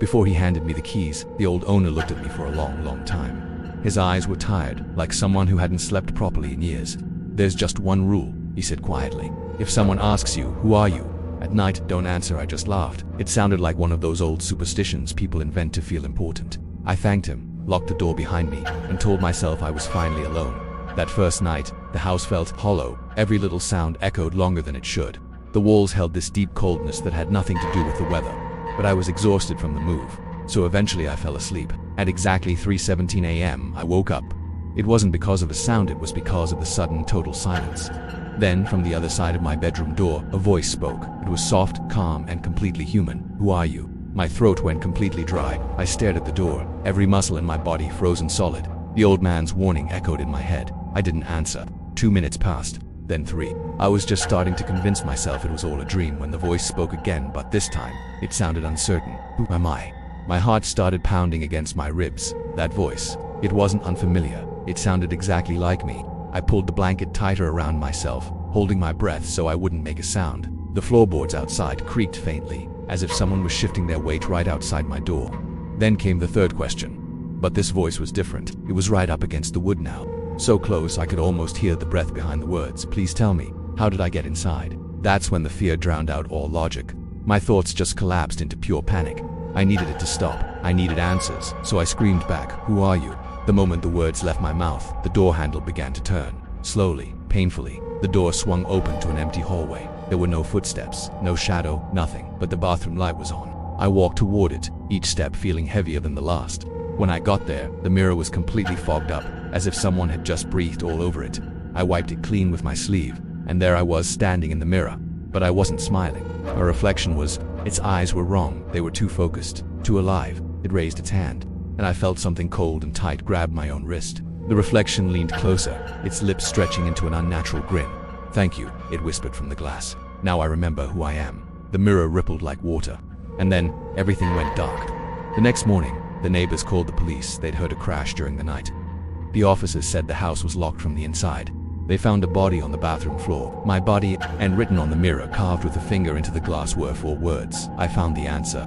Before he handed me the keys, the old owner looked at me for a long time. His eyes were tired, like someone who hadn't slept properly in years. "There's just one rule," he said quietly. "If someone asks you, 'Who are you?' at night, don't answer." I just laughed. It sounded like one of those old superstitions people invent to feel important. I thanked him, locked the door behind me, and told myself I was finally alone. That first night, the house felt hollow. Every little sound echoed longer than it should. The walls held this deep coldness that had nothing to do with the weather. But I was exhausted from the move, so eventually I fell asleep. At exactly 3:17 a.m., I woke up. It wasn't because of a sound, it was because of the sudden total silence. Then, from the other side of my bedroom door, a voice spoke. It was soft, calm, and completely human. "Who are you?" My throat went completely dry. I stared at the door, every muscle in my body frozen solid. The old man's warning echoed in my head. I didn't answer. 2 minutes passed, then 3. I was just starting to convince myself it was all a dream when the voice spoke again, but this time, it sounded uncertain. "Who am I?" My heart started pounding against my ribs. That voice, it wasn't unfamiliar. It sounded exactly like me. I pulled the blanket tighter around myself, holding my breath so I wouldn't make a sound. The floorboards outside creaked faintly, as if someone was shifting their weight right outside my door. Then came the third question. But this voice was different. It was right up against the wood now. So close I could almost hear the breath behind the words. "Please tell me, how did I get inside?" That's when the fear drowned out all logic. My thoughts just collapsed into pure panic. I needed it to stop. I needed answers, so I screamed back, "Who are you?" The moment the words left my mouth, the door handle began to turn. Slowly, painfully, the door swung open to an empty hallway. There were no footsteps, no shadow, nothing, but the bathroom light was on. I walked toward it, each step feeling heavier than the last. When I got there, the mirror was completely fogged up, as if someone had just breathed all over it. I wiped it clean with my sleeve, and there I was standing in the mirror. But I wasn't smiling. My reflection was, its eyes were wrong. They were too focused, too alive. It raised its hand, and I felt something cold and tight grab my own wrist. The reflection leaned closer, its lips stretching into an unnatural grin. "Thank you," it whispered from the glass. "Now I remember who I am." The mirror rippled like water. And then, everything went dark. The next morning, the neighbors called the police. They'd heard a crash during the night. The officers said the house was locked from the inside. They found a body on the bathroom floor. My body, and written on the mirror carved with a finger into the glass were 4 words. I found the answer.